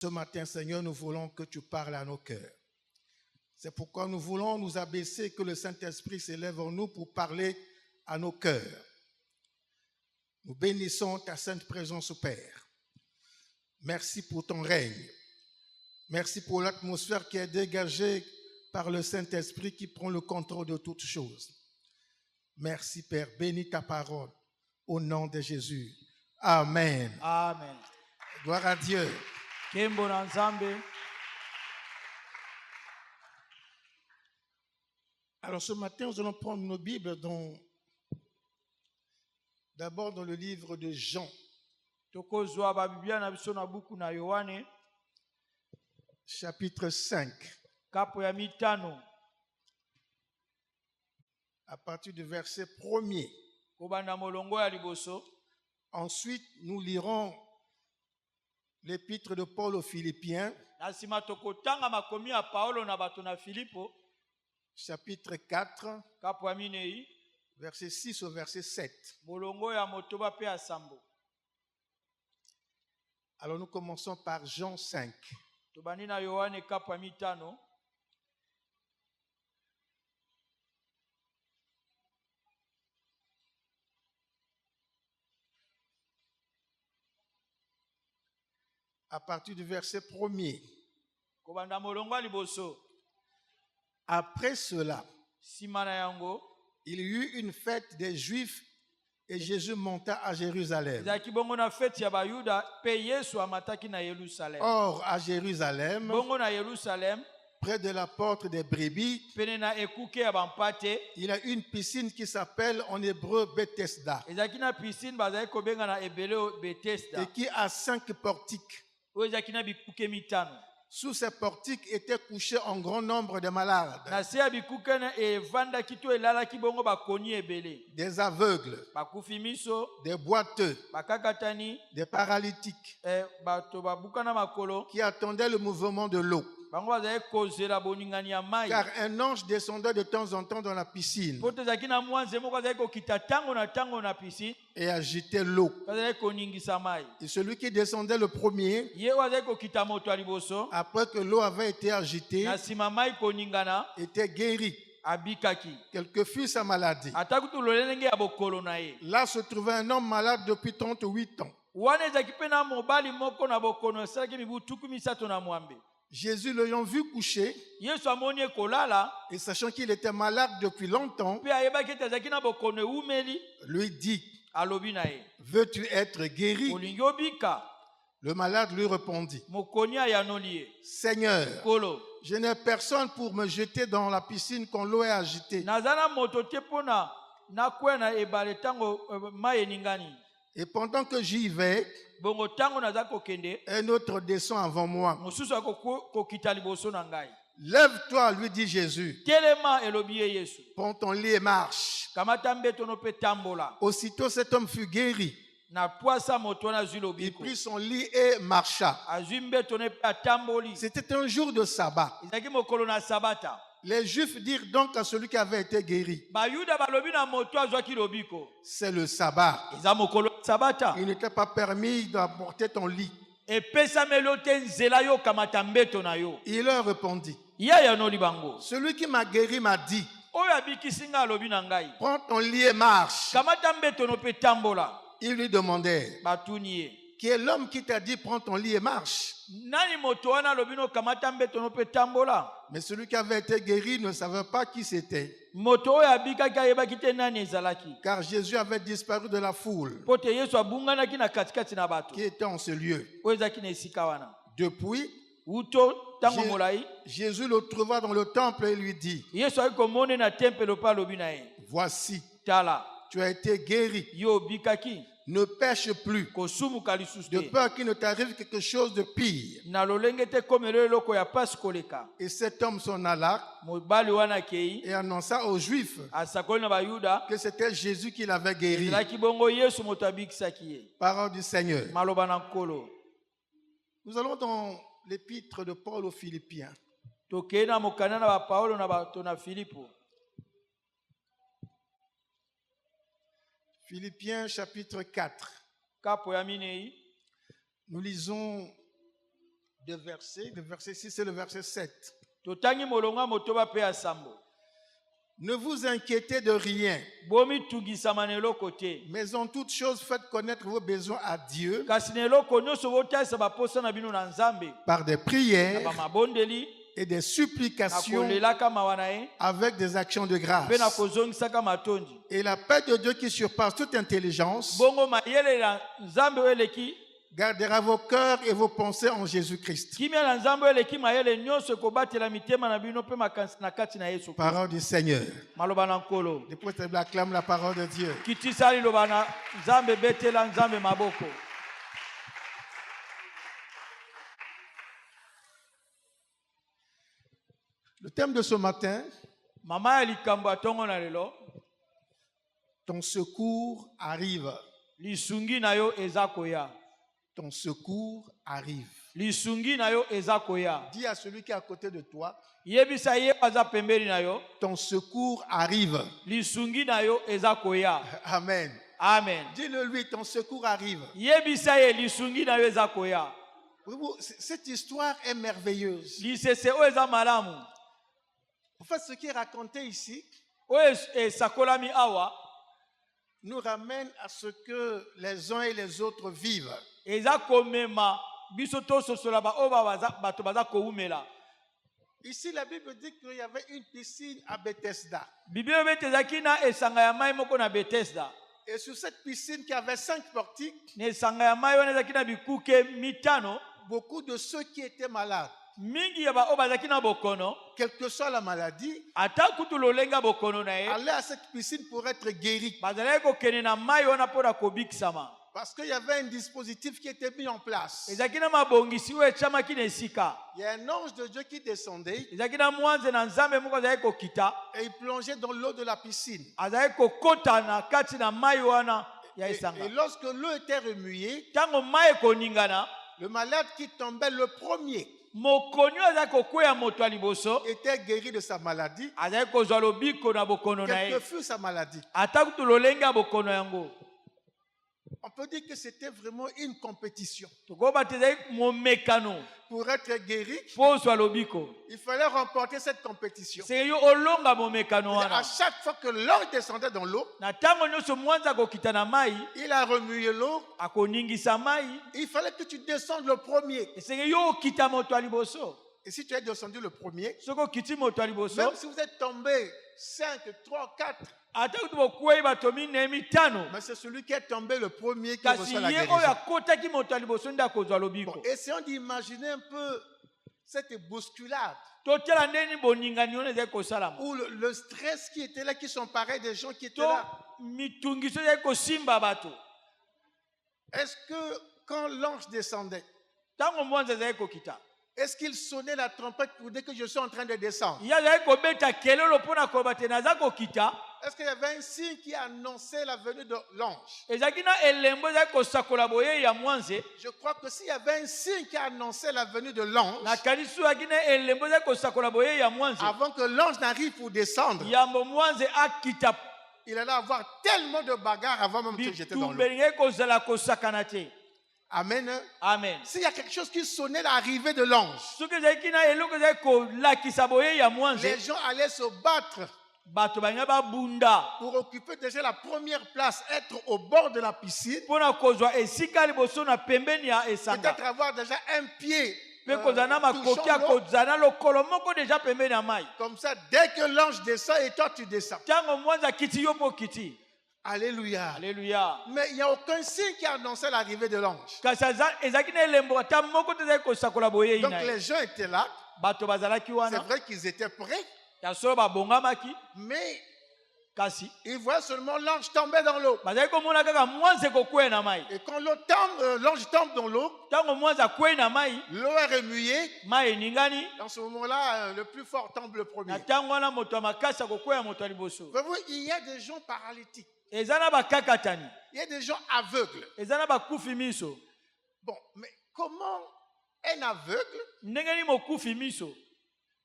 Ce matin, Seigneur, nous voulons que tu parles à nos cœurs. C'est pourquoi nous voulons nous abaisser, que le Saint-Esprit s'élève en nous pour parler à nos cœurs. Nous bénissons ta sainte présence, Père. Merci pour ton règne. Merci pour l'atmosphère qui est dégagée par le Saint-Esprit qui prend le contrôle de toutes choses. Merci, Père. Bénis ta parole au nom de Jésus. Amen. Amen. Gloire à Dieu. Kembo na Nzambe. Alors ce matin, nous allons prendre nos Bibles d'abord dans le livre de Jean. Tokozwa ba Biblia na biso na buku na Yohane. Chapitre 5. Kapo ya mitano. À partir du verset 1er. Kobanda molongo ya liboso. Ensuite, nous lirons l'épître de Paul aux Philippiens. Nasima tokotanga makomi ya Paulo na bato na Filipo. Chapitre 4. Kapo ya minei. Verset 6 au verset 7. Molongo ya motoba pe ya sambo. Alors nous commençons par Jean 5. Tobani na Yohane kapo ya mitano. À partir du verset 1er. Kobanda molongo ya liboso. Après cela, Simana yango. il y eut une fête des Juifs et Jésus monta à Jérusalem. Zaki bongo na fête ya Bayuda pe Yesu amataki na Yerusalem. Or, à Jérusalem, Bongo na Yerusalem, près de la porte des brebis, pene na ekuke ya bampate. il y a une piscine qui s'appelle en hébreu Bethesda Ezaki na piscine bazali kobenga na ebele Bethesda. et qui a 5 portiques. Oyo ezaki na bikuke mitano. Sous ces portiques étaient couchés un grand nombre de malades, Na se ya bikuke na evandaki to elalaki bongo bakoni ebele. des aveugles, Bakufi miso, des boiteux, bakakatani, des paralytiques, bato babuka na makolo. qui attendaient le mouvement de l'eau. Bango bazali kozela boningani ya mai. Car un ange descendait de temps en temps dans la piscine Poto ezalaki na mwanze moko azali kokita tango na piscine. et agitait l'eau. Bazali koningisa mai. Et celui qui descendait le premier, Ye oyo azali kokita moto ya liboso. après que l'eau avait été agitée, Na nsima mai koningana, était guéri, abikaki. quelle que fût sa maladie. Ata kutu lolenge ya bokolo na ye. Là se trouvait un homme malade depuis 38 ans. Wana ezalaki mpe na mobali moko na bokono esalaki mibu tuku misato na mwambe. Jésus l'ayant vu coucher, Yesu amoni ekolala, et sachant qu'il était malade depuis longtemps, mpe ayebaki ete azalaki na bokono ewumeli, lui dit, alobi na ye, veux-tu être guéri? olingi obika? Le malade lui répondit, Mokoni ayanoli ye, Seigneur, kolo, je n'ai personne pour me jeter dans la piscine quand l'eau est agitée. naza na moto te mpo na nakwea na ebale ntango mai eningani. Et pendant que j'y vais, Bongo ntango naza kokende, un autre descend avant moi. mosusu akokita liboso na ngai. Lève-toi, lui dit Jésus, Telema, elobi ye Yesu, prends ton lit et marche. kamata mbetono mpe tambola. Aussitôt cet homme fut guéri. Na pwasa moto wana azwi Il lobiko. prit son lit et marcha. Azwi mbetono mpe atamboli. C'était un jour de sabbat. Ezalaki mokolo na sabata. Les Juifs dirent donc à celui qui avait été guéri, Bayuda balobi na moto azwaki lobiko. c'est le sabbat. Eza mokolo ya sabata. Il n'était pas permis d'apporter ton lit. Epesamelo te nzela yo kamata mbeto na yo. Il leur répondit, Ya yanoli bango. celui qui m'a guéri m'a dit, Oyo abikisi nga alobi na ngai. prends ton lit et marche. Kamata mbetono mpe tambola. Ils lui demandaient, Batuni ye. qui est l'homme qui t'a dit, prends ton lit et marche? Nani moto wana alobi no kamata mbetono mpe tambola? Mais celui qui avait été guéri ne savait pas qui c'était, Moto oyo abikaki ayebaki te nani ezalaki. car Jésus avait disparu de la foule Po te Yesu abunganaki na katikati na bato. qui était en ce lieu. Oyo ezalaki na esika wana. Depuis, Uto tango molai. Jésus le trouva dans le temple et lui dit, Yesu ayaki komone na tempelo mpe alobi na ye. voici, Tala. tu as été guéri, Yo obikaki. ne pêche plus, Kosumuka lisusu de te. peur qu'il ne t'arrive quelque chose de pire. Na lolenge te komelo eloko ya pasi koleka. Et cet homme s'en alla Mobali wana kei. et annonça aux Juifs Asakoli na bayuda. que c'était Jésus qui l'avait guéri. Ezalaki bongo Yesu moto abikisaki ye. Parole du Seigneur. Maloba na nkolo. Nous allons dans l'épître de Paul aux Philippiens. Tokei na mokanda na ba Paulo na bato na Filipo. Philippiens chapitre 4. Kapo ya minei. Nous lisons deux versets. Le verset 6 et le verset 7. totangi molonga motoba pe ya sambo. Ne vous inquiétez de rien, Bomi tugisama na eloko te. mais en toute chose, faites connaître vos besoins à Dieu Kasi na eloko nyonso botalisa baposa na bino na Nzambe. par des Na prières bamabondeli, et des na supplications kolelaka mawa na ye, avec des actions de pe na grâce. kozongisaka matondi. Et la paix de Dieu qui surpasse toute intelligence Bongo mayele na Nzambe oyo eleki, gardera vos cœurs et vos pensées en Jésus-Christ. kimia na Nzambe oyo eleki mayele nyonso ekobatela mitema na bino pe makanisi na kati na Yesu. Parole du Seigneur. Maloba na nkolo. Depuis que tu acclames la parole de Dieu. Kitisa liloba na Nzambe betela Nzambe maboko. Le thème de ce matin, Mama ya likambo atongo na lelo, ton secours arrive. lisungi na yo eza koya. Ton secours arrive. Lisungi na yo eza koya. Dis à celui qui est à côté de toi, Yebisa ye aza pembeni na yo, ton secours arrive. lisungi na yo eza koya. Amen. Amen. Dis-le lui, ton secours arrive. Yebisa ye lisungi na yo eza koya. Cette histoire est merveilleuse. Lisese o eza malamu. En fait, ce qui est raconté ici O esakolami awa, nous ramène à ce que les uns et les autres vivent. eza komema biso tososola ba o bato baza koumela. Ici, la Bible dit qu'il y avait une piscine à Bethesda. Bible bete ezaki na esanga ya mai moko na Bethesda. Et sur cette piscine qui avait 5 portiques, Na esanga ya mai wana ezaki na bikuke mitano, beaucoup de ceux qui étaient malades, mingi ya ba o bazaki na bokono, quelle que soit la maladie, ata kutu lolenga bokono na ye, allaient à cette piscine pour être guéris. bazalaki kokende na mai wana mpona kobikisama. Parce qu'il y avait un dispositif qui était mis en place. Ezalaki na mabongisi oyo etiamaki na esika. Il y a un ange de Dieu qui descendait Ezalaki na mwanze na Nzambe moko azalaki kokita, et il plongeait dans l'eau de la piscine. azalaki kokota na kati na mai wana ya Et esanga. lorsque l'eau était remuée, Ntango mai ekoningana, le malade qui tombait le premier mokoni oyo azalaki kokweya moto ya liboso, était guéri de sa maladie, azalaki kozwa lobiko na bokono na quelle ye. que fût sa maladie. Ata kutu lolenge ya bokono yango. On peut dire que c'était vraiment une compétition. Tokoba te ezalaki momekano Pour être guéri, mpo ozwa lobiko. il fallait remporter cette compétition. Seke yo olonga momekano À wana. chaque fois que l'ange descendait dans l'eau, Na ntango nyonso mwanza akokita na mai, il a remué l'eau. akoningisa mai, Il fallait que tu descendes le premier. eseke yo okita moto ya liboso. Et si tu es descendu le premier, Soki okiti moto ya liboso, même si vous êtes tombé 5, 3, 4, ata kutu bokwei bato minei mitano, mais c'est celui qui est tombé le premier qui kasi reçoit la ye oyo guérison. akotaki moto ya liboso nde akozwa lobiko. Bon, essayons d'imaginer un peu cette bousculade Totala ndeni boningani oyo ezali kosalama. ou le stress qui était là, qui sont pareils des gens qui étaient To là. mitungiso ezali kosimba bato. Est-ce que quand l'ange descendait, Ntango mwanza ezali kokita, est-ce qu'il sonnait la trompette pour dire que je suis en train de descendre? ye azali kobeta kelelo mpona koloba te naza kokita. Est-ce qu'il y avait un signe qui annonçait la venue de l'ange? Ezalaki na elembo ezali kosakola boye ya mwanze. Je crois que s'il y avait un signe qui annonçait la venue de l'ange, Nakanisi oyaki na elembo ezali kosakola boye ya mwanze. avant que l'ange n'arrive pour descendre, Yambo mwanze akita, il allait avoir tellement de bagarres avant même que j'étais dans l'eau. bitumba elingai kozala kosakana te. Amen. Amen. S'il y a quelque chose qui sonnait l'arrivée de l'ange, Soki ezalaki na eloko ezali kolakisa boye ya mwanze, les gens allaient se battre bato balingai babunda pour occuper déjà la première place, être au bord de la piscine, mpona kozwa esika liboso na pembeni ya esanga. peut-être avoir déjà un pied Mpe kozala na makoki touchant ya l'eau. kozala na lokolo moko deja pembeni ya mai. Comme ça, dès que l'ange descend et toi tu descends. Ntango mwanze akiti yo mpo okiti. Alléluia. Alleluya. Mais il n'y a aucun signe qui annonçait l'arrivée de l'ange. Kasi ezalaki na elembo ata moko te ezali kosakola boyei Donc na ye. les gens étaient là. Bato bazalaki C'est wana, vrai qu'ils étaient prêts, ya solo babongamaki, mais kasi ils voyaient seulement l'ange tomber dans l'eau. bazalaki komona kaka mwanze kokwei na mai. Et quand l'ange tombe dans l'eau, Ntango mwanze akwei na mai, l'eau est remuée. mai eningani. Dans ce moment-là, le plus fort tombe le Na premier. ntango wana moto ya makasi akokwea moto ya liboso. Voyez-vous, il y a des gens paralytiques. Eza na bakakatani, Il y a des gens aveugles. eza na bakufi miso. Bon, mais comment un aveugle, Ndenge ni mokufi miso,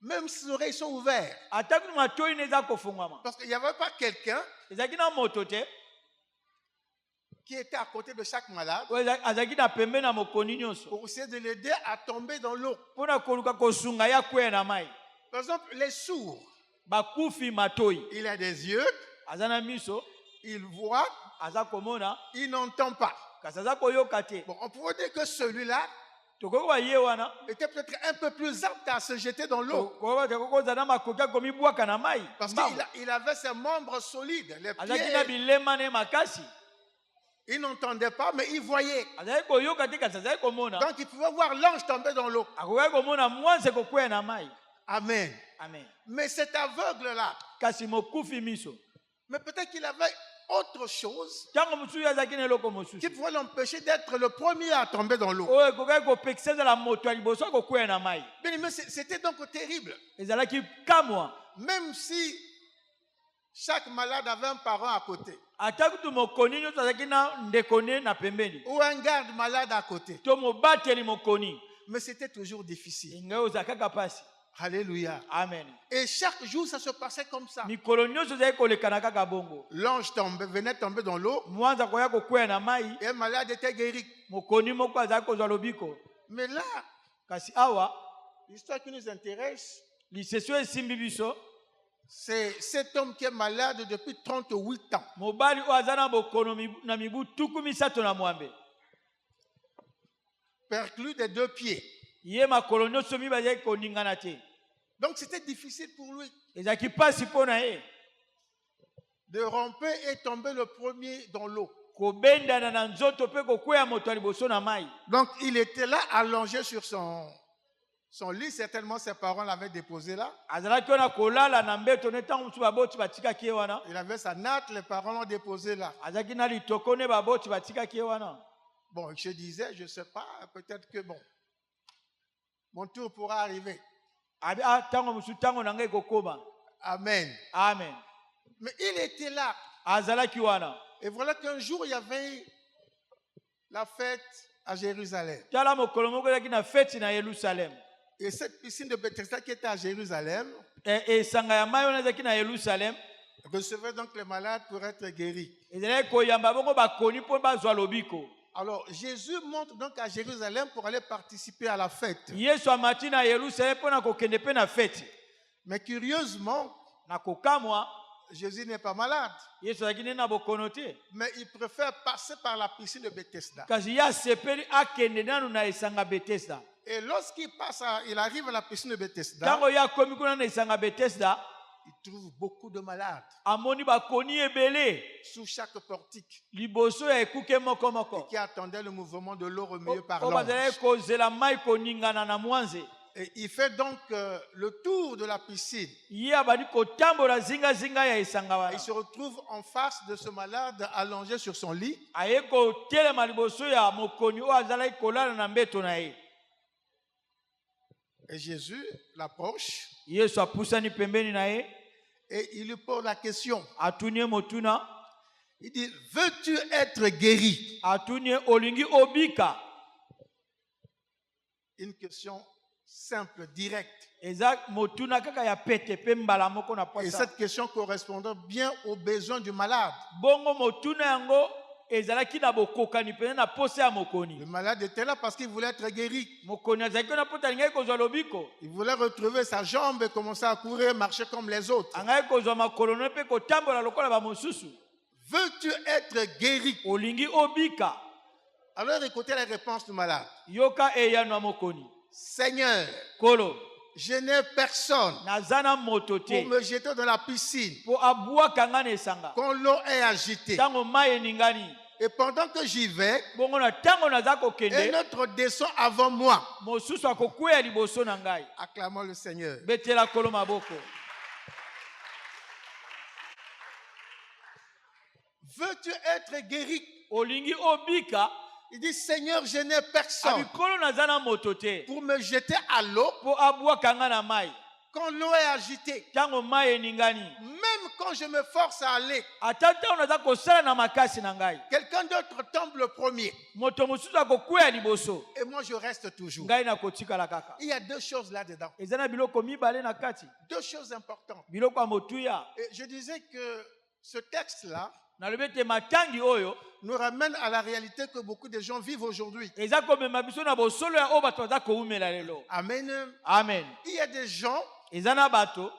même si ses oreilles sont ouvertes, ata kutu matoi na eza kofungwama. parce qu'il n'y avait pas quelqu'un Ezalaki na moto te, qui était à côté de chaque malade oyo azalaki na pembeni na mokoni nyonso pour essayer de l'aider à tomber dans l'eau. mpona koluka kosunga ye akwea na mai. Par exemple, les sourds, bakufi matoi il a des yeux, aza na miso il voit, aza komona il n'entend pas. kasi aza koyoka te. Bon, on pourrait dire que celui-là tokoki koba ye wana était peut-être un peu plus apte à se jeter dans l'eau. kokozala na makoki akomibwaka na mai Parce mbango. qu'il avait ses membres solides, les azalaki na pieds. bilema ne makasi Il n'entendait pas, mais il voyait. azalaki koyoka te kasi azalaki komona Donc il pouvait voir l'ange tomber dans l'eau. akokaki komona mwanze kokwea na mai. Amen. Amen. Mais cet aveugle-là, kasi mokufi miso mais peut-être qu'il avait autre chose ntango mosusu azalaki na eloko qui mosusu pouvait l'empêcher d'être le premier à tomber dans l'eau. oyo ekokaki kopekisa ezala moto ya liboso akokwea na mai. Bien aimé, c'était donc terrible. ezalaki kamwa Même si chaque malade avait un parent à côté, ata kutu mokoni nyonso azalaki na ndeko ne na pembeni ou un garde malade à côté, to mobateli mokoni mais c'était toujours difficile. ngai ozala kaka pasi. Alléluia. Amen. Et chaque jour, ça se passait comme ça. mikolo nyonso ezalaki kolekana kaka bongo L'ange venait tomber dans l'eau mwanza koya kokwea na mai et un malade était guéri. mokoni moko azalaki kozwa lobiko. Mais là, kasi awa l'histoire qui nous intéresse, lisesio esimbi biso c'est cet homme qui est malade depuis 38 ans. mobali oyo aza na bokono na mibu tuku misato na mwambe Perclus des 2 pieds. ye makolo nyonso mibale ezalaki koningana te. Donc c'était difficile pour lui ezalaki pasi mpo na ye de ramper et tomber le premier dans l'eau. kobendana na nzoto mpe kokwea moto ya liboso na mai. Donc il était là allongé sur son lit. Certainement ses parents l'avaient déposé là. azalaki wana kolala na mbeto ne ntango mosusu baboti batikaki ye wana. Il avait sa natte, les parents l'ont déposé là. azalaki na litoko ne baboti batikaki ye wana. Bon, je disais, je ne sais pas, peut-être que bon, mon tour pourra arriver. abi ntango mosusu ntango na ngai kokoma. Amen. Amen. Mais il était là. azalaki wana. Et voilà qu'un jour, il y avait la fête à Jérusalem. tala mokolo moko ezalaki na feti na yerusalem. Et cette piscine de Bethesda qui était à Jérusalem esanga ya mai wana ezalaki na yerusalem recevait donc les malades pour être guéris. ezalaki koyamba bongo bakoni mpo bazwa lobiko. Alors Jésus monte donc à Jérusalem pour aller participer à la fête. yesu amati na yerusalem mpo na kokende mpe na feti. Mais curieusement, na kokamwa Jésus n'est pas malade. yesu azalaki nde na bokono te. Mais il préfère passer par la piscine de Bethesda. kasi ye asepeli akende nanu na esanga betesda. Et lorsqu'il il arrive à la piscine de Bethesda, ntango ye akomi kuna na esanga betesda il trouve beaucoup de malades amoni bakoni ebele sous chaque portique liboso ya ekuke moko moko qui attendaient le mouvement de l'eau remué par oyo bazalaki l'ange. kozela mai koningana na mwanze. Et il fait donc le tour de la piscine. ye abandi kotambola zingazinga ya esanga Il wana. se retrouve en face de ce malade allongé sur son lit. aye kotelema liboso ya mokoni oyo azalaki kolala na mbeto na ye. Et Jésus l'approche yesu apusani pembeni na ye et il lui pose la question. atuni ye motuna. Il dit, veux-tu être guéri? atuni ye olingi obika. Une question simple, directe. eza motuna kaka ya pete pe mbala moko na Et posa. cette question correspondait bien aux besoins du malade. bongo motuna yango ezalaki na bokokani pene na posa ya mokoni. Le malade était là parce qu'il voulait être guéri. mokoni azalaki na pota alingaki kozwa lobiko. Il voulait retrouver sa jambe et commencer à courir, marcher comme les autres. angaki kozwa makolo no mpe kotambola lokola bamosusu. Veux-tu être guéri? olingi obika. Alors écoutez la réponse du malade. yoka eyano ya mokoni. Seigneur, kolo je n'ai personne naza na moto te pour me jeter dans la piscine mpo abwaka nga na esanga quand l'eau est agitée. ntango mai eningani. Et pendant que j'y vais, bongo na ntango naza un kokende autre descend avant moi. mosusu akokwea liboso na ngai. Acclamons le Seigneur. betela kolo maboko. Veux-tu être guéri? olingi obika. Il dit, Seigneur, je n'ai personne abikolo naza na moto te pour me jeter à l'eau mpo abwaka nga na mai quand l'eau est agitée. ntango mai eningani. Même quand je me force à aller, ata ntango naza kosala na makasi na ngai quelqu'un d'autre tombe le premier. moto mosusu akokwea liboso Et moi, je reste toujours. ngai nakotikala kaka. Il y a 2 choses là-dedans. eza na biloko mibale na kati. 2 choses importantes. biloko ya motuya. Et je disais que ce texte-là nalobi ete matangi oyo nous ramène à la réalité que beaucoup de gens vivent aujourd'hui. eza komema biso na bosolo ya oyo bato baza koumela lelo. Amen. Amen. Il y a des gens Eza na bato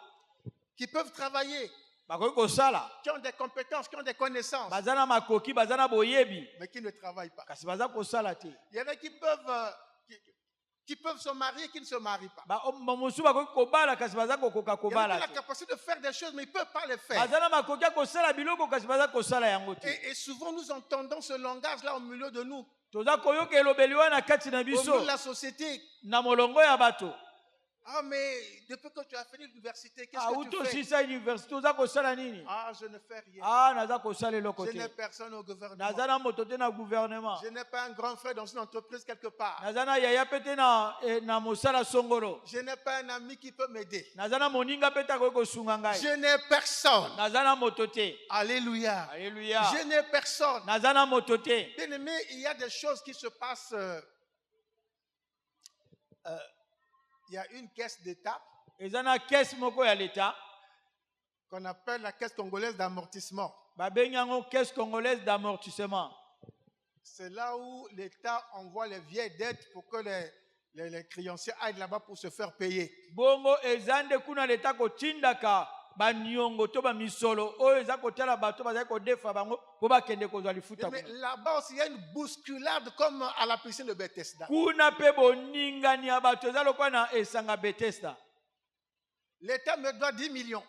qui peuvent travailler, bakoki kosala qui ont des compétences, qui ont des connaissances, baza na makoki baza na boyebi mais qui ne travaillent pas. kasi baza kosala te. Il y en a qui peuvent se marier, qui ne se marient pas. Mosusu bakoki kobala kasi baza kokoka Il y en a qui ont kobala la te. capacité de faire des choses, mais ils ne peuvent pas les faire. Baza na makoki ya kosala biloko kasi baza kosala yango te. Et souvent, nous entendons ce langage-là au milieu de nous, Toza koyoka elobeli wana kati na au milieu biso de la société. na molongo ya bato. Ah, mais depuis que tu as fini l'université, qu'est-ce que tu Auto fais? sisa université oza kosala nini? Ah, je ne fais rien. Naza kosala eloko Je te. n'ai personne au gouvernement. Naza na moto te na gouvernement. Je n'ai pas un grand frère dans une entreprise quelque part. Naza na yaya pe te na mosala songolo. Je n'ai pas un ami qui peut m'aider. Naza na moninga pe te akoki kosunga ngai. Je n'ai personne. Naza na moto te. Alléluia. Alléluia. Je n'ai personne. Naza na moto te. Bien aimé, il y a des choses qui se passent. Il y a une caisse d'État Eza na caisse moko ya l'État. qu'on appelle la caisse congolaise d'amortissement. Babengi yango caisse congolaise d'amortissement. C'est là où l'État envoie les vieilles dettes pour que les créanciers aillent là-bas pour se faire payer. Bongo ezande kuna l'État kotindaka baniongo to bamisolo oyo eza kotala bato bazali kodefa bango po bakende kozwa lifuta Mais kuna. là-bas aussi, il y a une bousculade comme à la piscine de Bethesda. Kuna pe boningani ya bato eza lokwa na esanga Bethesda. L'État me doit 10 millions.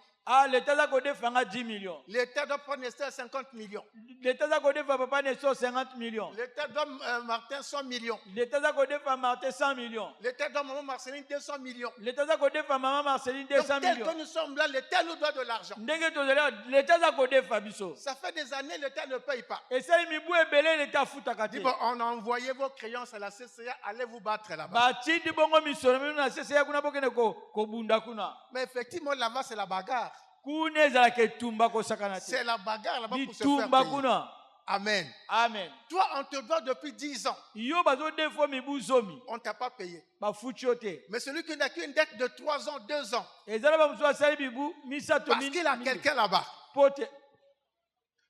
L'État za kodefa nga 10 millions. L'État doit prendre Esther 50 millions. L'État za kodefa papa Neso 50 millions. L'État doit Martin 100 millions. L'État za kodefa Martin 100 millions. L'État doit maman Marceline 200 millions. L'État za kodefa maman Marceline 200 Donc, tel millions. que nous sommes là, l'État nous doit de l'argent. Ndenge tozela l'État za kodefa biso. Ça fait des années, l'État ne paye pas. Esali mibu ebele l'État futaka te. Dit, bon, on a envoyé vos créances à la CCA, allez vous battre là-bas. Batindi bongo misolo minu na sese ya kuna bokene kobunda kuna. Mais effectivement, là-bas, c'est la bagarre. Kuna ezalaka etumba kosakana te. C'est la bagarre là-bas pour se faire Bitumba payer. kuna. Amen. Amen. Toi, on te doit depuis 10 ans. Yo bazo defo mibu zomi. On ne t'a pas payé. Bafuti yo te. Mais celui qui n'a qu'une dette de 3 ans, 2 ans, Ezala ba musu asali bibu misato parce qu'il a quelqu'un là-bas. pote.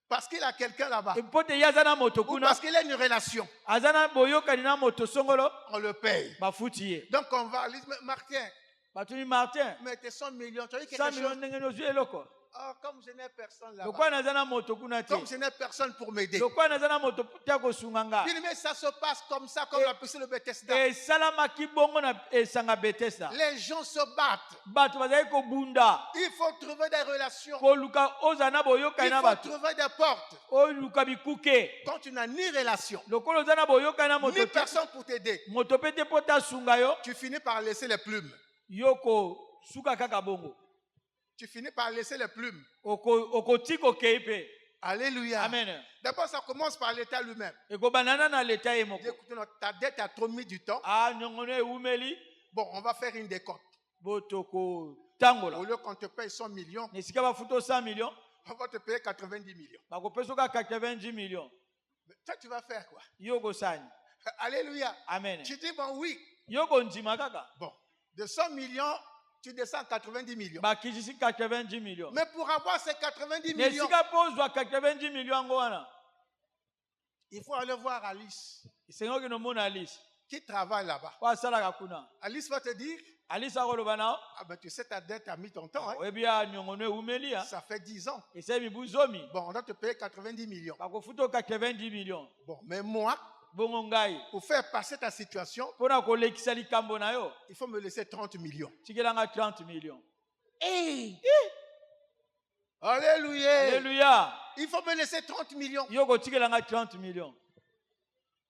Parce qu'il a quelqu'un là-bas. Pote yazana moto Ou kuna. parce qu'il a une relation. Azana boyokani na moto songolo. On le paye. Bafuti ye. Donc on va aller, Martin, Batuni Martin. mais tes 100 millions, tu as eu 100 quelque millions chose. ndenge nozu eloko. Ah, comme je n'ai personne là-bas. Lokwa nazana moto kuna te. Comme je n'ai personne pour m'aider. Lokwa nazana moto te kosunga nga. Bien aimé, ça se passe comme ça, comme la piscine de Bethesda. Esalamaki bongo na esanga Bethesda. Les gens se battent. Bato bazali kobunda. Il faut trouver des relations. Koluka ozana boyokani Il na faut bato. trouver des portes. Oluka bikuke. Quand tu n'as ni relation, Lokolo ozana boyokani na moto ni te. personne pour t'aider, Moto pe te pota sunga yo. tu finis par laisser les plumes. Yoko suka kaka bongo. Tu finis par laisser les plumes. Oko tiko keipe. Alléluia. Amen. D'abord, ça commence par l'État lui-même. Eko banana na leta ye Dis, moko. écoute, ta dette a trop mis du temps. Nyongono eumeli. Bon, on va faire une décompte. Botoko tangola. Au lieu qu'on te paye 100 millions, Nesika bafuto 100 millions. on va te payer 90 millions. Bakopesoka 90 millions. Mais toi, tu vas faire quoi? Yoko sani. Alléluia. Amen. Tu dis, bon, oui. Yoko ndima kaka. Bon, de 100 millions, tu descends à 90 millions. Bakijisi 90 millions. Mais pour avoir ces 90 millions, Nesika pozwa 90 millions ngo wana. il faut aller voir Alice, Sengo kino mona Alice. qui travaille là-bas. Kwa sala kakuna. Alice va te dire, Alice akoloba nao. ah ben tu sais, ta dette a mis ton temps. Hein? Webia nyongono eumeli ha. Ça fait 10 ans. Esemi buzomi. Bon, on doit te payer 90 millions. Bakofuto 90 millions. Bon, mais moi, Bongo ngai. pour faire passer ta situation, Pona kolekisa likambo na yo. il faut me laisser 30 millions. Tikelanga 30 millions. Hey! Alléluia! Alléluia. Il faut me laisser 30 millions. Yoko tikelanga 30 millions.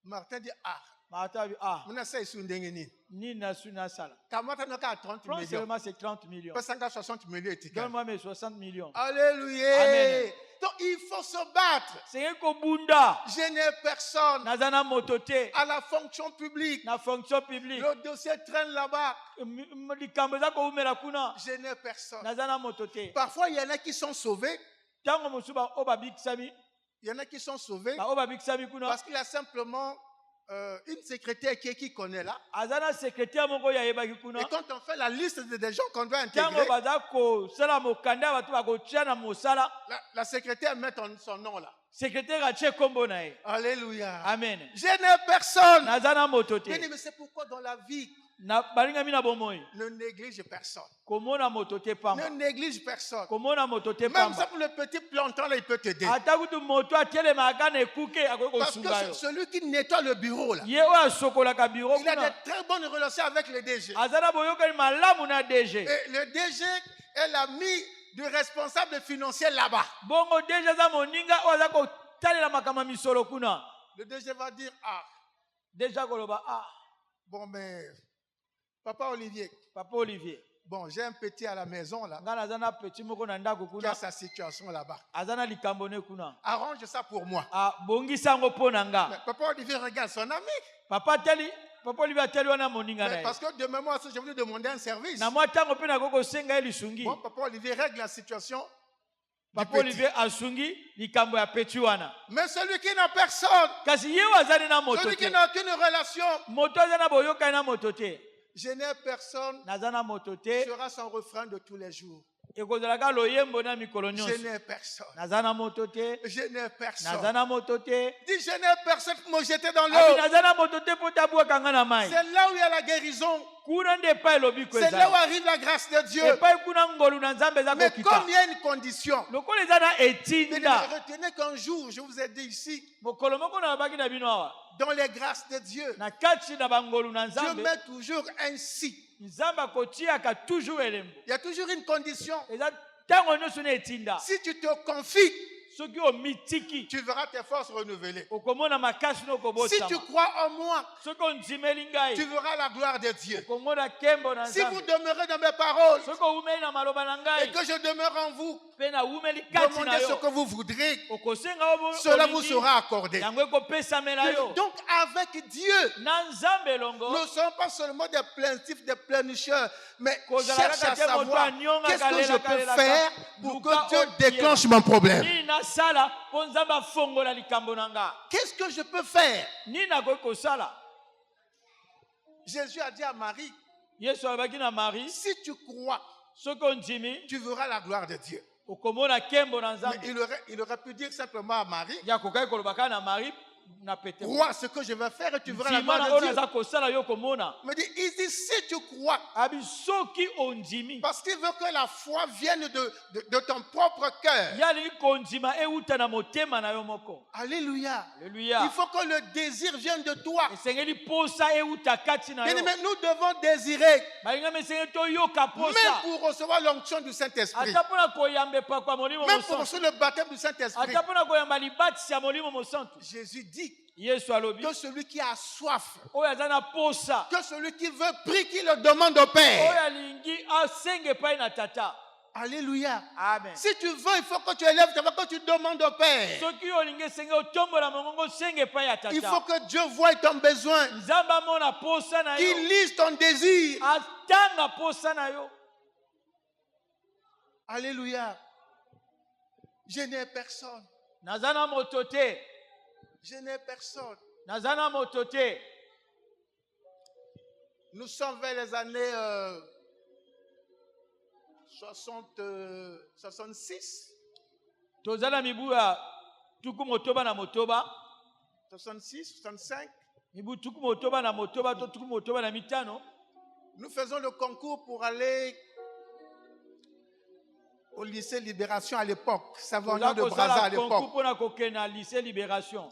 Martin dit, ah, Matabi muna sa isu ndenge nini? ni nasu na sala. Kamata noka 30 Prends millions. seulement ces 30 millions. Pesanga 60 millions etika. Donne-moi mes 60 millions. Alléluia! Amen. Donc il faut se battre. C'est kobunda. Je n'ai personne Nazana motote. à la fonction publique. Na fonction publique. Le dossier traîne là-bas. Likambo za koumela kuna. Je n'ai personne. Nazana motote. Parfois, il y en a qui sont sauvés. Tango musuba oba biksami. Il y en a qui sont sauvés Ba oba biksami kuna. parce qu'il a simplement une secrétaire qui connaît là. aza na secrétaire moko oyo ayebaki Et kuna quand on fait la liste des gens qu'on doit ntango intégrer, baza kosala mokanda ya bato bakotia na mosala la secrétaire met son nom là. secrétaire atie nkombo na ye. Alléluia. Amen. Je n'ai personne. naza na moto te. Bien aimé, c'est pourquoi dans la vie, balingami na bomoi ne néglige personne. komona moto te Ne pamba néglige personne. komona moto te Même pamba ça pour le petit planton là, il peut t'aider. ata kutu moto atelemaka na ekuke akoki Parce kosunga que yo celui qui nettoie le bureau là, ye oyo asokolaka biro il a kuna de très bonnes relations avec le DG. aza na boyokani malamu na DG. Et le DG est l'ami du responsable financier là-bas. bongo DG aza moninga oyo aza kotalela makambo ya misolo kuna. Le DG va dire, ah, DG koloba bon mais, Papa Olivier, papa Olivier bon, j'ai un petit à la maison là, nga naza na petit moko na ndako qui kuna a sa situation là-bas. aza na likambo ne kuna Arrange ça pour moi. bongisa yango mpo na Mais nga. Papa Olivier regarde son ami. papa Olivier ateli wana moninga na Mais ye parce que demain, moi, je vais lui demander un service. na mwa ntango mpe nakoki kosenga ye lisungi. Bon, Papa Olivier règle la situation. papa Olivier asungi likambo ya peti wana. Mais celui qui n'a personne, kasi ye oyo azali na moto celui qui te n'a aucune relation, moto aza na boyokani na moto te je n'ai personne, naza na moto te sera son refrain de tous les jours. ekozalaka loyembo na mikolo Je nyonso. n'ai personne. naza na moto te Je n'ai naza personne. na moto te Dis, je n'ai personne pour me jeter dans abi l'eau. naza na moto te mpo tabwaka nga na mai. C'est là où il y a la guérison. kuna nde epai elobiko C'est là où ezali arrive la grâce de Dieu. epai kuna ngolu na nzambe eza Mais kokita comme il y a une condition, lokola eza na mais etinda retenez qu'un jour, je vous ai dit ici, mokolo moko na babaki na bino awa dans les grâces de Dieu, na kati na bangolu na Dieu nzambe met toujours un si. nzambe akotiaka toujours elembo Il y a toujours une condition. eza ntango nyonso na etinda Si tu te confies, soki omitiki tu verras tes forces renouvelées. okomona makasi na Si tu okobosama crois en moi, soki ondimeli ngai tu verras la gloire de Dieu. okomona nkembo na Si vous nzambe demeurez dans mes paroles soki owumeli na maloba na et ngai que je demeure en vous, mpe na wumeli kati na demandez ce yo que vous voudrez, okosenga oyo cela vous olingi, sera accordé. yango ekopesamela yo. Donc avec Dieu, na nzambe elongo nous ne sommes pas seulement des plaintifs, des pleurnicheurs, mais Kozala cherche à kaka te moto savoir anyonga qu'est-ce que je kalelaka peux lelaka, faire pour luka que Dieu otiema. déclenche mon problème. nini nasala mpo nzambe afongola likambo na nga. Qu'est-ce que je peux faire? nini nakoki kosala. Jésus a dit à Marie, yesu alobaki na Marie, si tu crois, soki ondimi tu verras la gloire de Dieu. okomona nkembo na Mais nzambe. il aurait pu dire simplement à Marie, ya kokaki kolobaka na Marie na Petero, crois ce que je vais faire et tu verras la ndima na gloire oyo de Dieu. naza kosala yo komona. Il me dit, il dit, si tu crois, abi soki ondimi parce qu'il veut que la foi vienne de ton propre cœur. ye alingi kondima euta na motema na yo moko. Alléluia. Il Alléluia. faut que le désir vienne de toi. esengeli posa euta kati na yo. Bien-aimé, nous devons désirer, balingami esengeli toyoka même posa pour recevoir l'onction du Saint-Esprit, ata mpona koyamba epakwa molimo même pour mosantu, recevoir le baptême du Saint-Esprit. ata mpona koyamba libatisi ya molimo mosantu. Jésus dit yesu alobi que celui qui a soif, oyo aza na posa, que celui qui veut, prie, qu'il le demande au oyo Père. alingi asenga epai na tata. Alléluia. Amen. Si tu veux, il faut que tu élèves ta voix, que tu demandes au Père. soki olingi esenga otombola mongongo osenga epai ya Il faut tata. que Dieu voie ton besoin, nzambe amona posa na qu'il yo, lise ton désir. atanga posa na yo. Alléluia. Je n'ai personne. naza na moto te, Je n'ai personne. naza na moto te. Nous sommes vers les années 66, toza na mibu ya tuku motoba na motoba, 66, 65. mibu tuku motoba na motoba to tuku motoba na mitano. Nous faisons le concours pour aller au lycée Libération à l'époque, Savognon de Brazza à concours l'époque. mpona kokende na lycée Libération.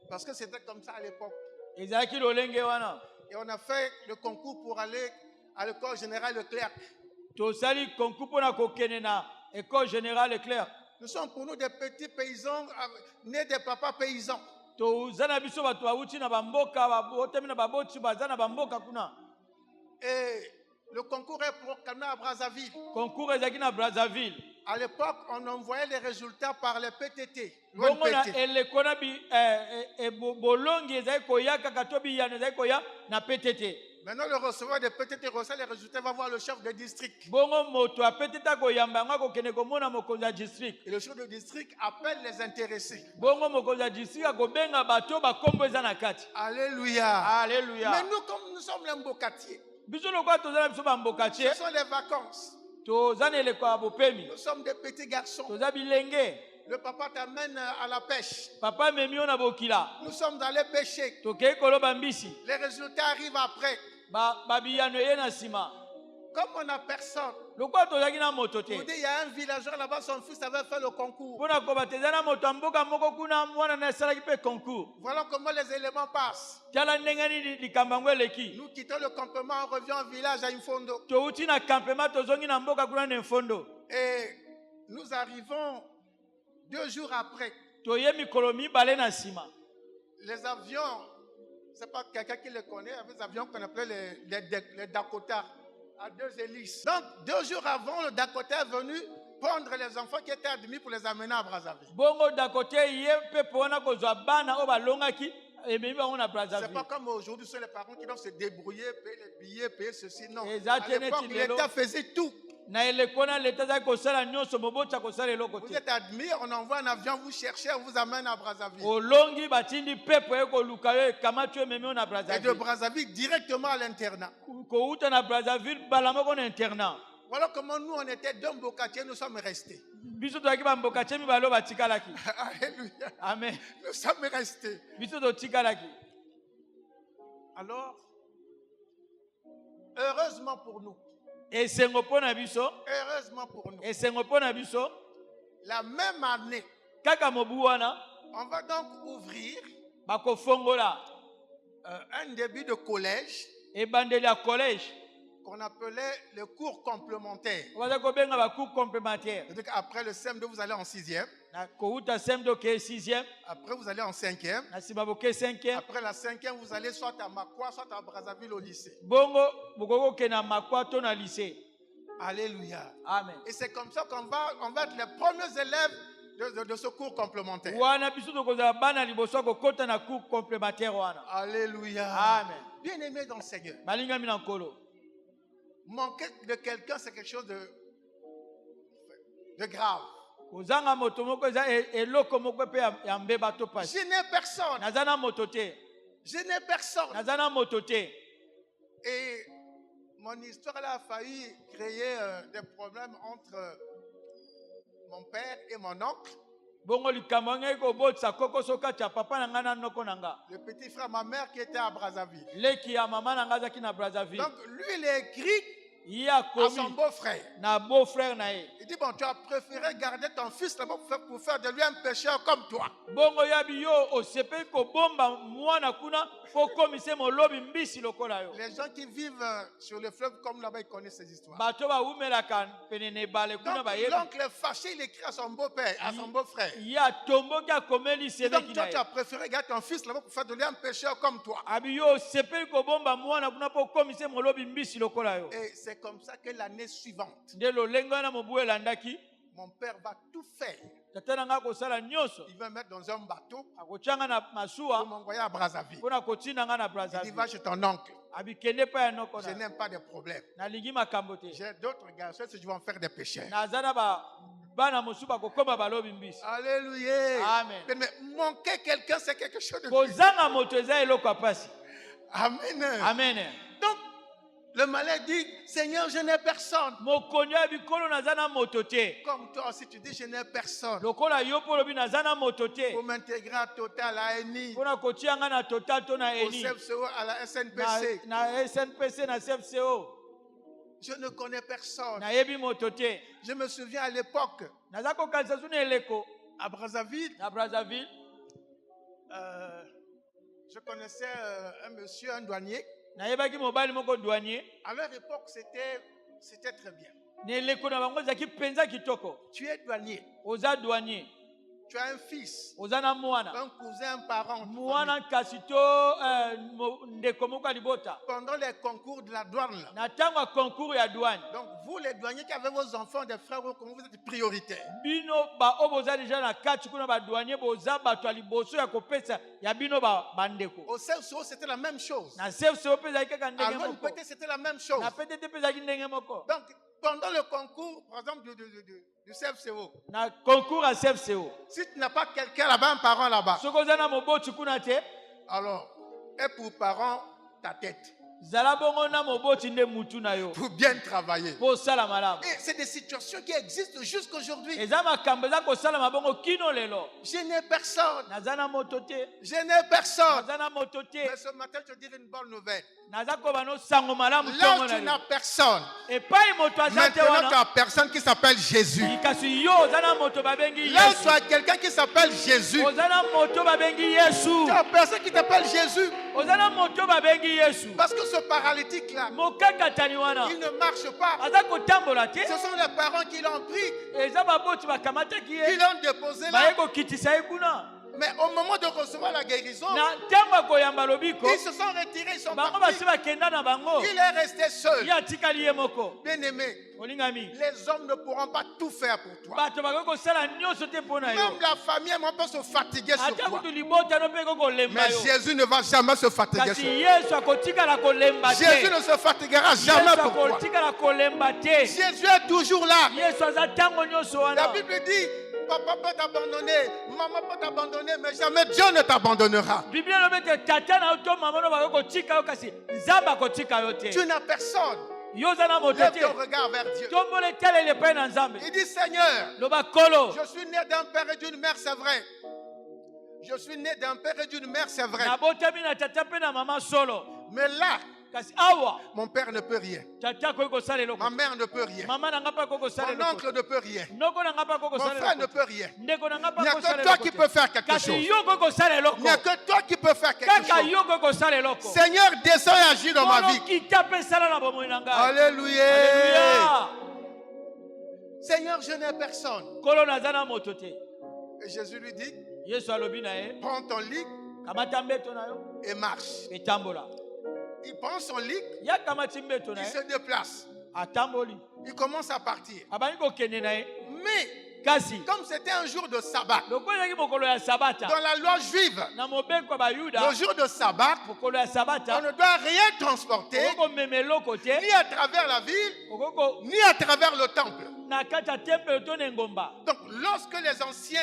Parce que c'était comme ça à l'époque. ezalaki lolenge wana. Et on a fait le concours pour aller à l'école générale Leclerc. tosali concours mpona kokende na école générale Leclerc. Nous sommes pour nous des petits paysans, nés des papas paysans. toza na biso bato bauti na bamboka botemi na baboti baza na bamboka kuna. Et le concours est proclamé à Brazzaville. concours ezalaki na Brazzaville. À l'époque, on envoyait les résultats par les PTT. bongo na l'ONPT. eleko na bolongi ezali koya kaka to biyano ezali koya na PTT. Maintenant, le receveur de petites recettes, les résultats va voir le chef de district. bongo moto apetita koyamba nga kokende komona mokonzi ya district. Et le chef de district appelle les intéressés. Bongo mokonzi ya district akobenga bato bakombo eza na kati. Alléluia. Alléluia. Mais nous, comme nous sommes les mbokatiers, Biso lokola toza na biso bamboka tie, ce sont les vacances. toza na eleko ya bopemi, Nous sommes des petits garçons. toza bilenge. Le papa t'amène à la pêche. Papa amemi yo na bokila, Nous sommes allés pêcher. tokei koloba mbisi, Les résultats arrivent après. babiyano eye na nsima. Comme on n'a personne, Lokola tozalaki na moto te, on dit il y a un villageois là-bas, son fils avait fait le concours. mpona koba te eza na moto ya mboka moko kuna mwana na esalaki mpe concours. Voilà comment les éléments passent. Tala ndenge nini likambo yango eleki. Nous quittons le campement, on revient au village à Infondo. Touti na campement tozongi na mboka kuna na Mfondo. Et nous arrivons 2 jours après. Toye mikolo mibale na nsima. Les avions, c'est pas quelqu'un qui les connaît, avec les avions qu'on appelait les Dakota, à 2 hélices. Donc, 2 jours avant, le Dakota est venu prendre les enfants qui étaient admis pour les amener à Brazzaville. Bongo Dakota ye pe pona kozwa bana o balongaki ememi bango na C'est Brazzaville. pas comme aujourd'hui, ce sont les parents qui doivent se débrouiller, payer les billets, payer ceci. Non. Exactement, À l'époque, l'État faisait tout. Na elekona leta za kosala nyonso mobota kosala eloko Vous te. êtes admis, on envoie un avion, vous cherchez, on vous amène à Brazzaville. Olongi batindi pepo ye koluka yo kamatu ememi yo na Et de Brazzaville. Brazzaville directement à l'internat. Kouta na Brazzaville bala moko na internat. Voilà comment nous, on était deux Mbokatiens, nous sommes restés. Biso tozalaki bamboka tie mibale oyo batikalaki. Alléluia. Amen. Nous sommes restés. Biso totikalaki. Alors, heureusement pour nous, Esengo mpo na biso, heureusement pour nous, esengo mpo na biso, la même année, kaka mobu wana on va donc ouvrir bakofongola un début de collège ebandeli ya collège. qu'on appelait le cours complémentaire. Obaza kobenga bacours complémentaire. C'est-à-dire qu'après le CM2, vous allez en 6e. Na kouta semdo ke 6e, Après, vous allez en 5e. na nsima boke 5e. Après la 5e, vous allez soit à Makwa, soit à Brazzaville au lycée. Bongo bokoko ke na makwa to na lycée. Alléluia. Amen. Et c'est comme ça qu'on va être les premiers élèves de ce cours complémentaire. Wana biso tokozala bana liboso kokota na cours complémentaire wana. Alléluia. Amen. Bien-aimés dans le Seigneur, Balingami na nkolo. manquer de quelqu'un, c'est quelque chose de grave. Kozanga moto moko eza eloko moko pe ya mbeba to pasi. Je n'ai personne. Naza na moto te. Je n'ai personne. Naza na moto te. Et mon histoire là, a failli créer des problèmes entre mon père et mon oncle. Bongo likambo ngai ko botsa koko soka cha papa na ngana noko nanga. Le petit frère, ma mère qui était à Brazzaville. Leki ya mama na ngaza ki na Brazzaville. Donc lui, il a écrit Ya à son komi beau-frère. na beau frère na ye. Il dit, bon, tu as préféré garder ton fils là-bas pour faire de lui un pécheur comme toi. Bongo ya biyo osepe ko bomba mwana kuna ko komise molobi mbisi lokola yo. Les gens qui vivent sur le fleuve comme là-bas, ils connaissent ces histoires. Bato ba umela kan penene bale kuna Donc ba yebi. l'oncle est fâché, il écrit à son beau-père, à son beau-frère. Ya tombo ka komeli sebe Donc ki toi, na tu ye. as préféré garder ton fils là-bas pour faire de lui un pécheur comme toi. Abiyo osepe ko bomba mwana kuna po komise molobi mbisi lokola yo. Et c'est comme ça que l'année suivante, Nde lolengo na mobu elandaki. mon père va tout faire. Tata na nga kosala nyonso. Il va me mettre dans un bateau Akochanga na pour masuwa m'envoyer à Brazzaville. mpona kotinda nga na Il dit, Brazzaville. va chez ton oncle. Abikende pa ya noko Je na. n'aime pas de problème. Nalingi makambo te. J'ai d'autres garçons, si je vais en faire des pécheurs. Naza na bana mosusu bakokoma balobi mbisi. Alléluia. Amen. Mais manquer quelqu'un, c'est quelque chose de... Kozanga moto eza eloko ya pasi. Amen. Amen. Donc, le malin dit, Seigneur, je n'ai personne. Mokonzi ya bikolo naza na moto te. Comme toi aussi, tu dis, je n'ai personne. Lokola yo mpo olobi naza na moto te. Pour m'intégrer à Total, à ENI, Mpona kotia nga na total to na au eni. CFCO, à la SNPC. Na SNPC na CFCO. Je ne connais personne. Nayebi moto te. Je me souviens à l'époque, Naza kokanisa su na eleko à Brazzaville, na Brazzaville. je connaissais un monsieur, un douanier. Nayebaki mobali moko douanier. À leur époque, c'était très bien. Na eleko na bango ezalaki mpenza kitoko. Tu es douanier. Oza douanier. tu as un fils, ozana mwana un cousin, un parent. en mwana kasi to ndeko moko ya libota Pendant les concours de la douane, là. na ntango ya concours ya douane Donc, vous, les douaniers qui avez vos enfants, des frères, vous êtes prioritaires. bino baoyo boza deja na kati kuna badouanier boza bato ya liboso ya kopesa ya bino bandeko Au CFCO, c'était la même chose. na CFCO mpe ezalaki kaka À ndenge moko l'ONPT, c'était la même chose. na PTT mpe ezalaki ndenge moko Donc, pendant le concours, par exemple, du CFCO, na concours ya CFCO si tu n'as pas quelqu'un là-bas, un parent là-bas, soki oza na moboti kuna te alors, et pour parent, ta tête, zala bongo na moboti nde mutu na yo pour bien travailler. mpo osala malamu Et c'est des situations qui existent jusqu'aujourd'hui. eza makambo eza kosalama bongo kino lelo Je n'ai personne. naza na moto te Je n'ai personne. naza na moto te Mais ce matin, je te dis une bonne nouvelle. naza koba no sango malamu Là ntongo où na tu n'as yo personne, epai moto aza te maintenant tu wana as personne qui s'appelle Jésus. kasi yo oza na moto babengi Là où yesu tu as quelqu'un qui s'appelle Jésus, oza na moto babengi yesu tu as personne qui t'appelle Jésus. oza na moto babengi yesu Parce que ce paralytique-là, mokakatani wana il ne marche pas. aza kotambola te Ce sont les parents qui l'ont pris, eza baboti bakamataki qui ye l'ont déposé baye là. kokitisa ye kuna Mais au moment de recevoir la guérison, na ntango ya koyamba lobiko ils se sont retirés, ils sont bango partis. basi bakenda na bango Il est resté seul. ye atikali ye moko Bien-aimé, olingami les hommes ne pourront pas tout faire pour toi. bato bakoki kosala nyonso te mpo na yo Même la famille elle peut se fatiguer sur ata toi. kutu libota no mpe kokolemba Mais yo Jésus ne va jamais se fatiguer kasi sur toi. yesu akotikala kolemba Jésus te ne se fatiguera jamais yesu pour toi. akotikala kolemba te Jésus est toujours là. yesu aza ntango nyonso La wana Bible dit, papa peut t'abandonner, maman peut t'abandonner, mais jamais Dieu ne t'abandonnera. biblia elobi ete tata na yo to mama no bakoki kotika yo kasi nzambe akotika yo te Tu n'as personne. yo oza na moto Lève te ton regard vers Dieu. tombola etaleli epai na nzambe Il dit, Seigneur, loba kolo je suis né d'un père et d'une mère, c'est vrai. Je suis né d'un père et d'une mère, c'est vrai. nabotami na tata mpe na mama solo Mais là, kasi awa mon père ne peut rien. tata akoki kosala eloko Ma mère ne peut rien. mama na nga mpe akoki kosala Mon eloko oncle ne peut rien. ndoko na nga mpe akoki Mon kosala frère ne eloko peut rien. ndeko na nga mpe Il n'y a akoki que kosala toi eloko qui te. peux faire quelque kasi chose. yo okoki kosala eloko Il n'y a que toi qui peux faire quelque kaka chose. yo okoki kosala eloko Seigneur, descends et agis dans ma vie. kita mpe sala na bomoi na ngai Alléluia. Alléluia. Seigneur, je n'ai personne. kolo naza na moto te Et Jésus lui dit, yesu alobi na ye prends ton lit kamata mbeto na yo et marche. etambola Il prend son lit, ye akamati mbeto na il ye se déplace. atamboli Il commence à partir. abandi kokende na ye Mais, kasi comme c'était un jour de sabbat, lokola ezalaki mokolo ya sabata dans la loi juive, na mobeko ya bayuda le jour de sabbat, mokolo ya on sabata ne doit rien transporter, okoki komema eloko te ni à travers la ville, okoki ni à travers le temple. na kati ya tempele to na engomba Donc, lorsque les anciens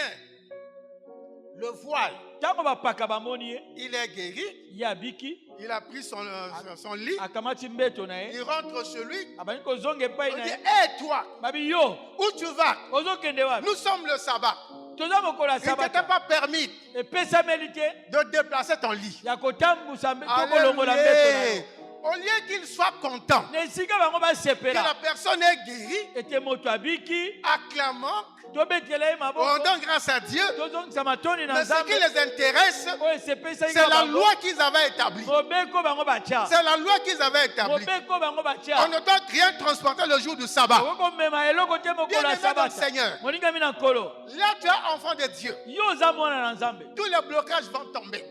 le voient, ntango bapaka bamoni ye il est guéri, ye abiki il a pris son lit, akamati mbeto na ye il rentre chez lui, abandi kozonga epai il na dit, ye hé toi, babi yo où tu vas? ozokende wapi Nous sommes le sabbat. toza mokolo ya Il ne t'était sabata pas permis epesameli te de déplacer ton lit. ya kotambusa to kolongola mbeto na Alléluia. yo Au lieu qu'il soit content na esika bango que la basepela personne est guérie, ete moto abiki acclamant, tobetela ye maboko rendant grâce à Dieu, tozongisa matoni na mais ce qui nzambe les intéresse, oyo esepesaki c'est la bango loi qu'ils avaient établie. mobeko bango batya C'est la loi qu'ils avaient établie. mobeko bango On batya ne doit rien transporter le jour du sabbat. okoki komema eloko te mokolo Bien ya aimé dans le sabata Seigneur, moningami na nkolo là tu es enfant de Dieu. yo oza mwana na nzambe Tous les blocages vont tomber.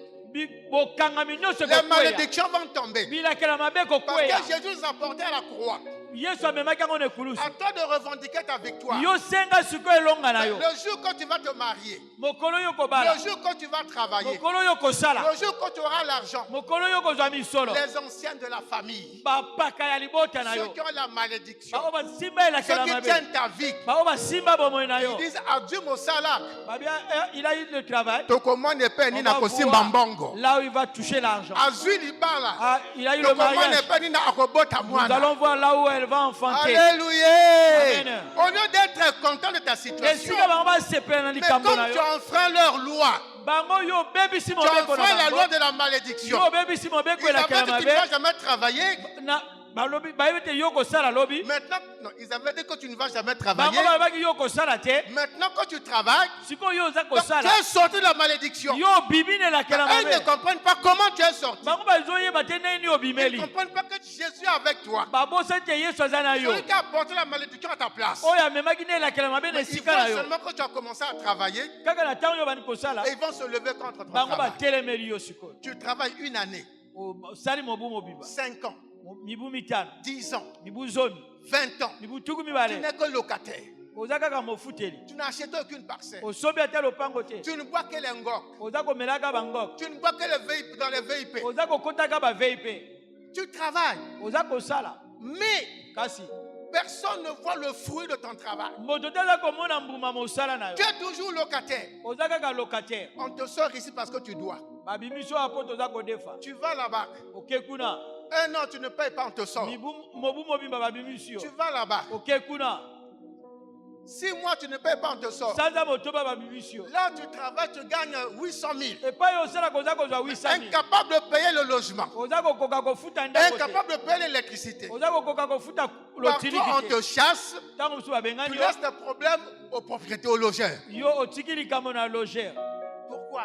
bokangami nyonso Les ekokweya malédictions vont tomber. bilakela mabe Parce ekokweya que Jésus nous a porté à la croix. yesu amemaki yango na ekulusu À toi de revendiquer ta victoire. yo senga sikoyo elonga na yo Le jour quand tu vas te marier, mokolo oyo kobala le jour quand tu vas travailler, mokolo oyo kosala le jour quand tu auras l'argent, mokolo oyo kozwa misolo les anciens de la famille, bapaka ya libota na ceux yo qui ont la malédiction, bao basimba ceux elakela qui mabe tiennent ta vie, bao basimba bomoi na ils yo disent adieu mon salaire. babia il a eu le travail Tokomone pe ni On na va kosimba voir mbongo. là où il va toucher l'argent Azui libala. ah, il a eu le Tokomone mariage pe ni na akobota nous mwana. allons voir là où elle va enfanter Alléluia. Amen. Au lieu d'être content de ta situation, esika bango basepela na mais likambo comme na tu yo as enfreint leur loi, bango yo obebisi tu as mobeko enfreint na la loi bango de la yo malédiction. obebisi mobeko Ils elakela avaient dit tu ne vas mabe jamais travailler. balobi bayebete yoko sala lobi. Maintenant, non, ils avaient dit que tu ne vas jamais Bango travailler. balobaki yoko sala te. Maintenant, quand tu travailles, Siko yo za donc, ko tu sala. es sorti de la malédiction. Yo bimine la kela Eux ne mabe. comprennent pas comment tu es sorti. Bango bazoyeba te nini Ils ne obimeli. comprennent pas que Jésus est avec toi. Babosa te Yesu aza na yo. Celui qui a porté la malédiction à ta place. Oyo amemaki ne la kela mabe na Mais il sika faut na yo. seulement que tu as commencé à travailler Kaka na tango yo bani kosala. et ils vont se lever contre ton Bango travail. batelemeli yo siko. Tu travailles une année, Sali mobu mobiba. 5 ans, Mibu mitano. 10 ans, Mibu zoni. 20 ans. Mibu tuku Tu mibale. n'es que locataire. Oza kaka mofuteli. Tu n'as acheté aucune parcelle. Osobi ata lopango te. Tu ne bois que les ngok. Oza komelaka bangok. Tu ne bois que les VIP dans les VIP. Oza kokotaka ba VIP. Tu travailles. Oza kosala. Mais Kasi personne ne voit le fruit de ton travail. moto te aza komona mbuma mosala na yo. Tu es toujours locataire. Oza kaka locataire. On te sort ici parce que tu dois. Babimiso apo toza kodefa. Tu vas là-bas. Oke kuna. Un an, tu ne payes pas, on te sort. Mobu mobimba babimiso. Tu vas là-bas. Oke kuna. 6 mois, tu ne payes pas, on te sort. Sanza motoba babimiso. Là, tu travailles, tu gagnes 800 000. Epai osala koza kozwa 800 000. Incapable de payer le logement. Oza kokoka kofuta ndako te. Incapable de payer l'électricité. Oza kokoka kofuta Parfois, lotiliki on te. te chasse. Ntango mosusu Tu babengani yo. laisses tes problèmes aux propriétaires, aux logeurs. Yo otiki likambo na logeur. Pourquoi?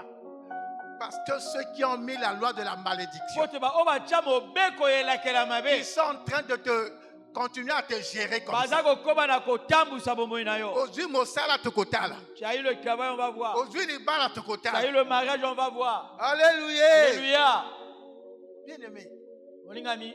Parce que ceux qui ont mis la loi de la malédiction, Po te ba o batia mobeko yelakela ils mabe. sont en train de te continuer à te gérer comme Baza ça. kokoba na kotambusa bomoi na yo. Aujourd'hui, Mossala te kotala. Tu as eu le travail, on va voir. Aujourd'hui, Libala te Tu as eu kotala. le mariage, on va voir. Alléluia. Alléluia. Bien aimé. Molingami.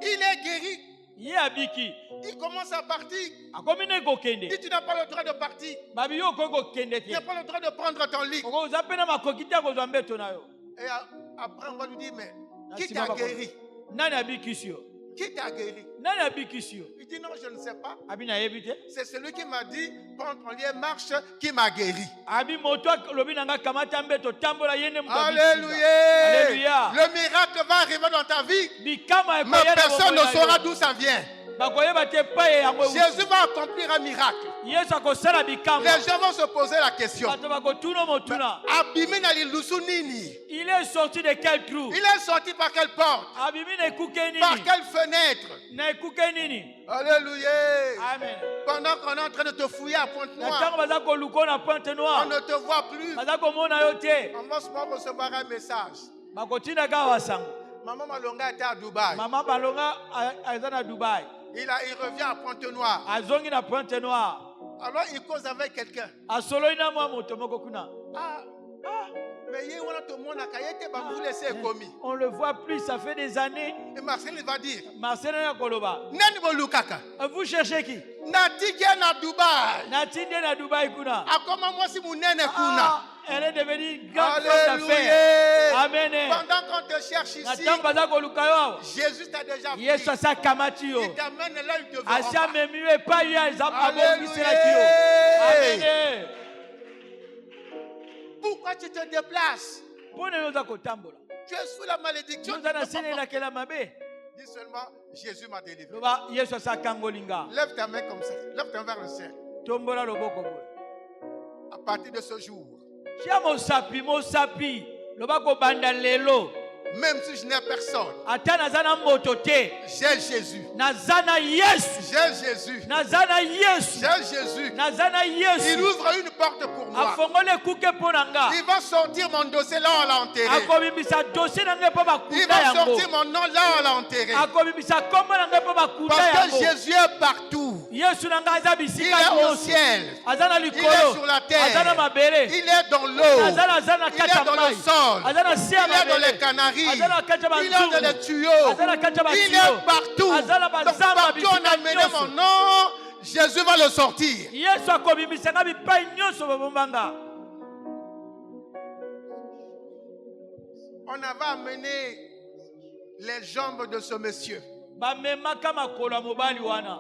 Il est guéri. Ye abiki. Il commence à partir. Akomi ne kokende. Si tu n'as pas le droit de partir, Babi yo koko kende tu n'as te. pas le droit de prendre ton lit. Oko zapena makoki te kozwa mbeto na yo. Et après, on va lui dire, mais qui Nasima t'a bako. guéri? Nani abikisi yo? Qui t'a guéri? Nani abikisi yo? Il dit, non, je ne sais pas. Abi na yebi te. C'est celui qui m'a dit, prends ton lit et marche, qui m'a guéri. Abi moto lobi nanga kamata mbeto tambola yene muto abikisi. Alléluia. Alléluia. Le miracle va arriver dans ta vie, Bikama mais personne ne saura d'où ça vient. bakoyeba te paye yango. Jésus va accomplir un miracle. Yesu akosala bikama. Les gens vont se poser la question. Bato bakotuna motuna. Abimi na lilusu nini? Il est sorti de quel trou? Il est sorti par quelle porte? Abimi na ekuke Par nini? quelle fenêtre? Na ekuke nini? Alléluia. Amen. Pendant qu'on est en train de te fouiller à Na Pointe-Noire, ntango baza koluka na pointe on noire. ne te voit plus. Baza komona yo te. On va seulement recevoir un message. Bakotina kaka basango. Maman Malonga était à Dubaï. Mama balonga aza na Dubai. Il revient à Pointe-Noire. Azongi na pointe noire. Alors il cause avec quelqu'un. Asoloi na mwa moto moko kuna. Ah, mais il y a tout le monde a vous laisser commis. On le voit plus, ça fait des années. Et Marcel il va dire, Marcel na koloba. Nani bolukaka? Vous cherchez qui? Nati qui est na Dubaï. Natinde na Dubai kuna. A comment moi si mon nene kuna? Ah, elle est devenue grande femme d'affaires. Alléluia. Amen. Pendant qu'on te cherche Na ici, ntango baza koluka yo. Jésus t'a déjà pris. Yesu asa kamati yo. Il t'amène là, il te Asi verra. amemi yo epai ya abongiselaki yo. Alléluia. Amen. Pourquoi tu te déplaces? Mpona yo oza kotambola. Tu es sous la malédiction. Oza na sene elakela mabe. Dis seulement, Jésus m'a délivré. Loba Yesu asa kangolinga. Lève ta main comme ça. Lève ta main vers le ciel. Tombola loboko boye. À partir de ce jour, Tia mosapi. Loba kobanda lelo. même si je n'ai personne, Ata naza na moto te. j'ai Jésus. Naza na Yesu. J'ai Jésus. Naza na Yesu. J'ai Jésus. Naza na Il Yesu. ouvre une porte pour moi. Afongole kuke mpo na nga. Il va sortir mon dossier là où on l'a enterré. Akobimisa dossier na ngai mpo Il bakunda va yango. sortir mon nom là où on l'a enterré. Akobimisa kombo na ngai mpo bakunda Parce yango. que Jésus est partout. Yesu na ngai aza Il bisika est au nyonso. ciel. Aza na Il est likolo. sur la terre. Aza na mabele. Il est dans l'eau. Aza na Il kati est ya dans le mai. sol. Aza na se ya Il est dans les mabele. canaries. Aza na kati ya Il est dans les banzungu. tuyaux. Aza na kati ya Il batio. est partout. Aza na Donc bazamba partout on a bisika mené nyonso. mon nom, Jésus va le sortir. Yesu akobimisanga bipai nyonso babombanga. On avait amené les jambes de ce monsieur. Bamemaka makolo ya mobali wana.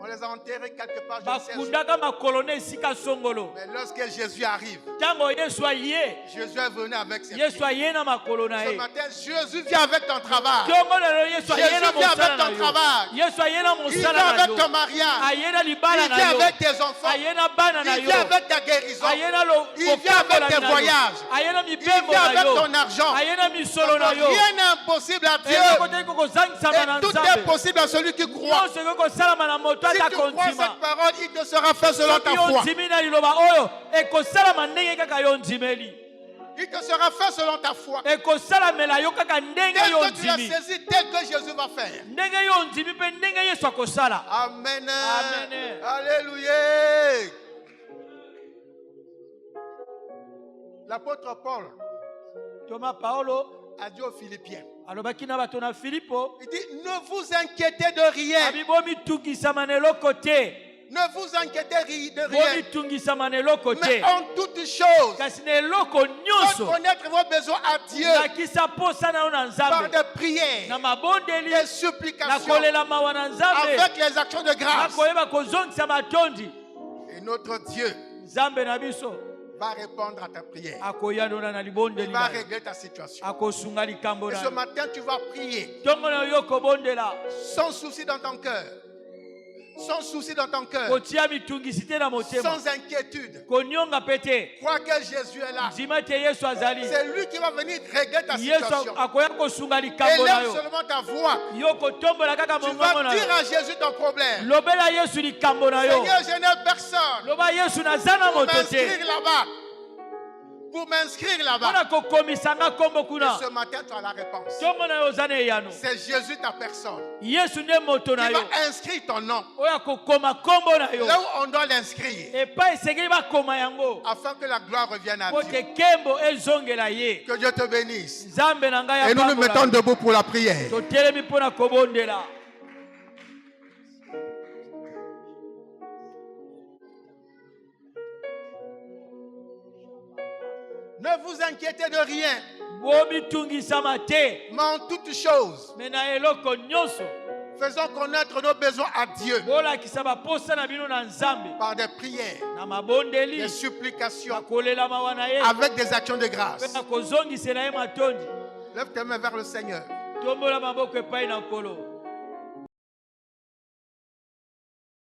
On les a enterrés quelque part, je ne sais où. Bakundaka makolo na esika songolo. Mais lorsque Jésus arrive, Ntango Yesu aye. Jésus est venu avec ses Yesu pieds. aye na makolo na Ce ye. matin, Jésus vient avec ton travail. Tongo lelo Yesu aye na Jésus vient mosala avec na ton yo. travail. Yesu aye na Il mosala vient na avec yo. ton mariage. Aye na libala Il na vient yo. avec tes enfants. Aye na bana na Il yo. vient avec ta guérison. Aye na Il vient avec tes voyages. Aye na Il mibembo vient na avec yo. ton argent. Aye na misolo na yo. Rien n'est est possible à Dieu. eloko te kozangisama na Et tout est nzambe possible à celui qui croit. nyonso ekoki kosalama na moto Si ata tu crois kondima cette parole, il te sera fait selon ta soki yo foi. ndimi na liloba oyo ekosalama ndenge kaka yo ndimeli Il te sera fait selon ta foi. ekosalamela yo kaka ndenge Tel yo que tu l'as ndimi saisi, tel que Jésus va faire. ndenge yo ndimi mpe ndenge yesu akosala Amen. Amen. Alléluia. L'apôtre Paul toma paolo a dit aux Philippiens, alobaki na bato na filipo il dit, ne vous inquiétez de rien. abi bomitungisama na eloko te Ne vous inquiétez de rien. bomitungisama na eloko Mais te en toutes choses, kasi na eloko faites nyonso connaître vos besoins à Dieu nakisa posa na yo na par nzambe des prières, na mabondeli des supplications, nakolela mawa na nzambe avec les actions de grâce. nakoyeba kozongisa matondi Et notre Dieu nzambe na biso va répondre à ta prière. akoyanona na Il libondeli va na yo. régler ta situation. akosunga likambo Et na ce yo matin, tu vas prier ntongo na yo kobondela sans souci dans ton cœur. Sans souci dans ton cœur. kotia mitungisi te na motema Sans inquiétude. konionga pe te Crois que Jésus est là. ndima ete yesu azali C'est lui qui va venir régler ta yesu situation. akoya kosunga likambo na Élève yo seulement ta voix. yo kotombola kaka Tu mongongo vas na dire yo à Jésus ton problème. lobela yesu likambo na yo Seigneur, je n'ai personne loba yesu naza na pour moto te m'inscrire là-bas. Pour m'inscrire là-bas. mpona kokomisanga kombo Et kuna ce matin, tu as la réponse. ntongo na yo oza na eyano C'est Jésus ta personne. yesu nde moto na Il yo va inscrire ton nom. oyo akokoma kombo na yo Là où on doit l'inscrire. epai esengeli bakoma yango Afin que la gloire revienne à po Dieu. te nkembo ezongela ye Que Dieu te bénisse. nzambe na ngai Et nous nous apambola. mettons debout pour la prière. totelemi mpo na kobondela Ne vous inquiétez de rien, bomitungisama te mais en toutes choses, me na eloko nyonso faisons connaître nos besoins à Dieu bolakisa baposa na bino na nzambe par des prières, na mabondeli des supplications, nakolela mawa na ye avec des actions de mpe grâce. na kozongisela ye matondi Lève tes mains vers le Seigneur. tombola maboko epai na nkolo